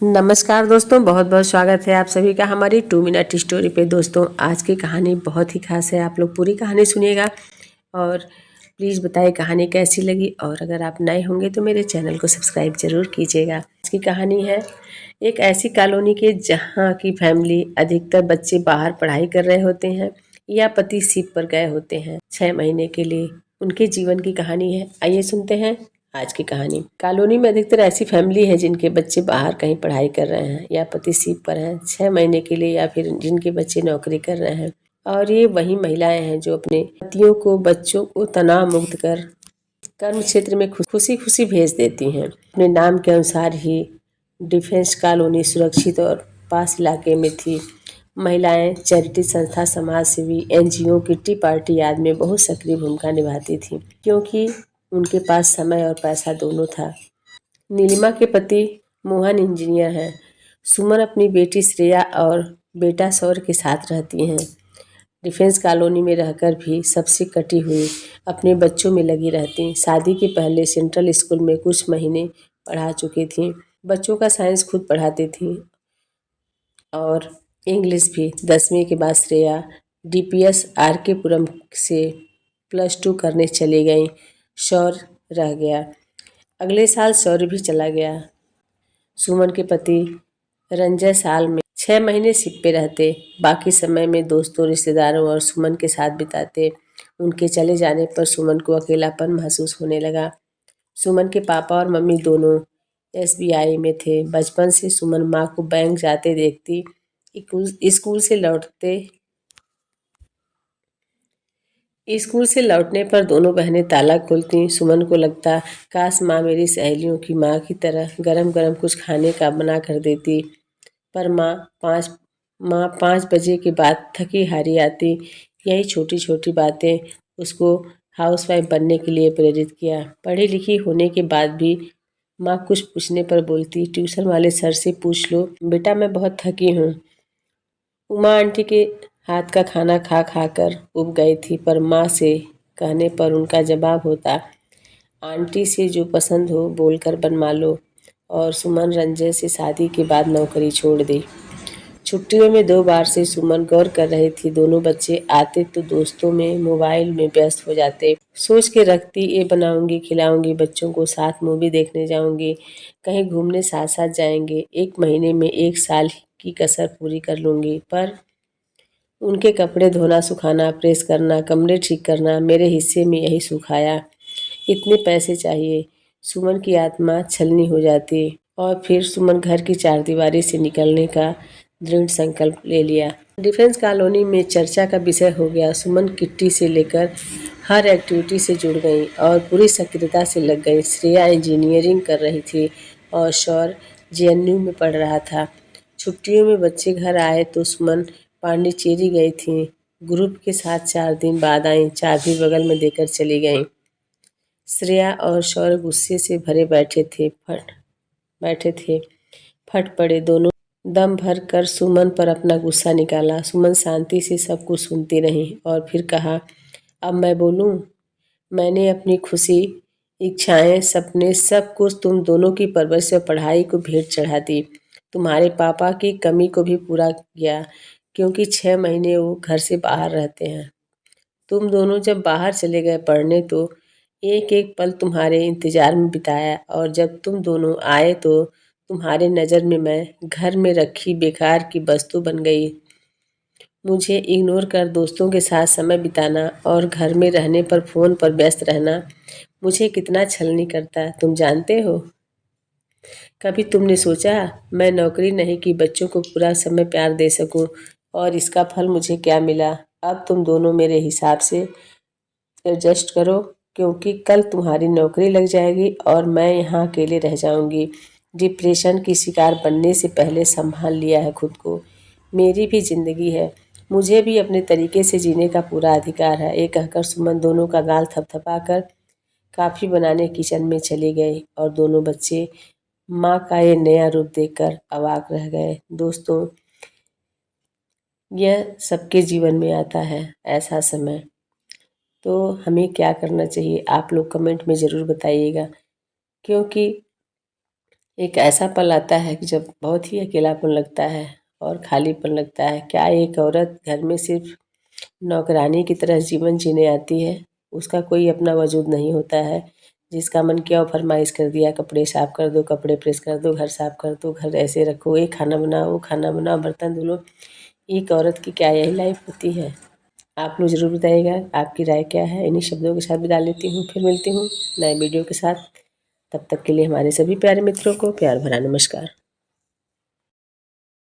नमस्कार दोस्तों, बहुत बहुत स्वागत है आप सभी का हमारी 2 मिनट स्टोरी पे। दोस्तों, आज की कहानी बहुत ही खास है। आप लोग पूरी कहानी सुनिएगा और प्लीज़ बताइए कहानी कैसी लगी। और अगर आप नए होंगे तो मेरे चैनल को सब्सक्राइब जरूर कीजिएगा। आज की कहानी है एक ऐसी कॉलोनी की जहाँ की फैमिली अधिकतर बच्चे बाहर पढ़ाई कर रहे होते हैं या पति शिप पर गए होते हैं 6 महीने के लिए। उनके जीवन की कहानी है। आइए सुनते हैं आज की कहानी। कॉलोनी में अधिकतर ऐसी फैमिली है जिनके बच्चे बाहर कहीं पढ़ाई कर रहे हैं या पति शिप पर हैं 6 महीने के लिए, या फिर जिनके बच्चे नौकरी कर रहे हैं। और ये वही महिलाएं हैं जो अपने पतियों को, बच्चों को तनाव मुक्त कर कर्म क्षेत्र में खुशी खुशी भेज देती हैं। अपने नाम के अनुसार ही डिफेंस कॉलोनी सुरक्षित और पास इलाके में थी। महिलाएं चैरिटी संस्था, समाज सेवी, एनजीओ, किट्टी पार्टी आदि में बहुत सक्रिय भूमिका निभाती थी, क्योंकि उनके पास समय और पैसा दोनों था। नीलिमा के पति मोहन इंजीनियर हैं। सुमन अपनी बेटी श्रेया और बेटा सौर के साथ रहती हैं। डिफेंस कॉलोनी में रहकर भी सबसे कटी हुई अपने बच्चों में लगी रहती। शादी के पहले सेंट्रल स्कूल में कुछ महीने पढ़ा चुकी थीं। बच्चों का साइंस खुद पढ़ाती थीं और इंग्लिश भी। 10वीं के बाद श्रेया डीपीएस आरके पुरम से +2 करने चली गई। शौर्य रह गया। अगले साल शौर्य भी चला गया। सुमन के पति रंजय साल में 6 महीने शिप पे रहते, बाकी समय में दोस्तों, रिश्तेदारों और सुमन के साथ बिताते। उनके चले जाने पर सुमन को अकेलापन महसूस होने लगा। सुमन के पापा और मम्मी दोनों एसबीआई में थे। बचपन से सुमन माँ को बैंक जाते देखती। स्कूल से लौटने पर दोनों बहनें ताला खोलती। सुमन को लगता, काश माँ मेरी सहेलियों की माँ की तरह गरम गरम कुछ खाने का बना कर देती। पर माँ 5 बजे के बाद थकी हारी आती। यही छोटी छोटी बातें उसको हाउसवाइफ बनने के लिए प्रेरित किया। पढ़ी लिखी होने के बाद भी माँ कुछ पूछने पर बोलती, ट्यूशन वाले सर से पूछ लो बेटा, मैं बहुत थकी हूँ। उमा आंटी के हाथ का खाना खा खा कर उब गई थी, पर माँ से कहने पर उनका जवाब होता, आंटी से जो पसंद हो बोलकर बनवा लो। और सुमन रंजय से शादी के बाद नौकरी छोड़ दी। छुट्टियों में 2 बार से सुमन गौर कर रही थी, दोनों बच्चे आते तो दोस्तों में, मोबाइल में व्यस्त हो जाते। सोच के रखती, ये बनाऊंगी, खिलाऊंगी बच्चों को, साथ मूवी देखने जाऊंगी, कहीं घूमने साथ साथ जाएंगे, 1 महीने में 1 साल की कसर पूरी कर लूंगी। पर उनके कपड़े धोना, सुखाना, प्रेस करना, कमरे ठीक करना, मेरे हिस्से में यही सुख आया। इतने पैसे चाहिए। सुमन की आत्मा छलनी हो जाती और फिर सुमन घर की चारदीवारी से निकलने का दृढ़ संकल्प ले लिया। डिफेंस कॉलोनी में चर्चा का विषय हो गया। सुमन किट्टी से लेकर हर एक्टिविटी से जुड़ गई और पूरी सक्रियता से लग गई। श्रेया इंजीनियरिंग कर रही थी और शौर्य जेएनयू में पढ़ रहा था। छुट्टियों में बच्चे घर आए तो सुमन पांडिचेरी गई थी। ग्रुप के साथ 4 दिन बाद आई, चाबी बगल में देकर चली गईं। श्रेया और शौर्य गुस्से से भरे बैठे थे। फट पड़े दोनों। दम भर कर सुमन पर अपना गुस्सा निकाला। सुमन शांति से सब कुछ सुनती रही और फिर कहा, अब मैं बोलूं? मैंने अपनी खुशी, इच्छाएं, सपने, सब कुछ तुम दोनों की परवरिश और पढ़ाई को भेंट चढ़ा दी। तुम्हारे पापा की कमी को भी पूरा किया, क्योंकि 6 महीने वो घर से बाहर रहते हैं। तुम दोनों जब बाहर चले गए पढ़ने तो एक एक पल तुम्हारे इंतजार में बिताया, और जब तुम दोनों आए तो तुम्हारे नज़र में मैं घर में रखी बेकार की वस्तु बन गई। मुझे इग्नोर कर दोस्तों के साथ समय बिताना और घर में रहने पर फ़ोन पर व्यस्त रहना मुझे कितना छलनी करता है, तुम जानते हो? कभी तुमने सोचा मैं नौकरी नहीं की बच्चों को पूरा समय प्यार दे सकूं, और इसका फल मुझे क्या मिला? अब तुम दोनों मेरे हिसाब से एडजस्ट करो, क्योंकि कल तुम्हारी नौकरी लग जाएगी और मैं यहाँ अकेले रह जाऊंगी। डिप्रेशन की शिकार बनने से पहले संभाल लिया है खुद को। मेरी भी जिंदगी है, मुझे भी अपने तरीके से जीने का पूरा अधिकार है। ये कहकर सुमन दोनों का गाल थपथपाकर काफ़ी बनाने किचन में चली गई और दोनों बच्चे माँ का ये नया रूप देखकर अवाक रह गए। दोस्तों, यह सबके जीवन में आता है ऐसा समय, तो हमें क्या करना चाहिए आप लोग कमेंट में ज़रूर बताइएगा, क्योंकि एक ऐसा पल आता है कि जब बहुत ही अकेलापन लगता है और खालीपन लगता है। क्या एक औरत घर में सिर्फ नौकरानी की तरह जीवन जीने आती है? उसका कोई अपना वजूद नहीं होता है। जिसका मन किया वो फरमाइश कर दिया, कपड़े साफ कर दो, कपड़े प्रेस कर दो, घर साफ कर दो, घर ऐसे रखो, ये खाना बनाओ, वो खाना बनाओ, बर्तन धुलो। एक औरत की क्या यही लाइफ होती है? आप लोग ज़रूर बताइएगा आपकी राय क्या है। इन्हीं शब्दों के साथ विदा लेती हूँ, फिर मिलती हूँ नए वीडियो के साथ। तब तक के लिए हमारे सभी प्यारे मित्रों को प्यार भरा नमस्कार।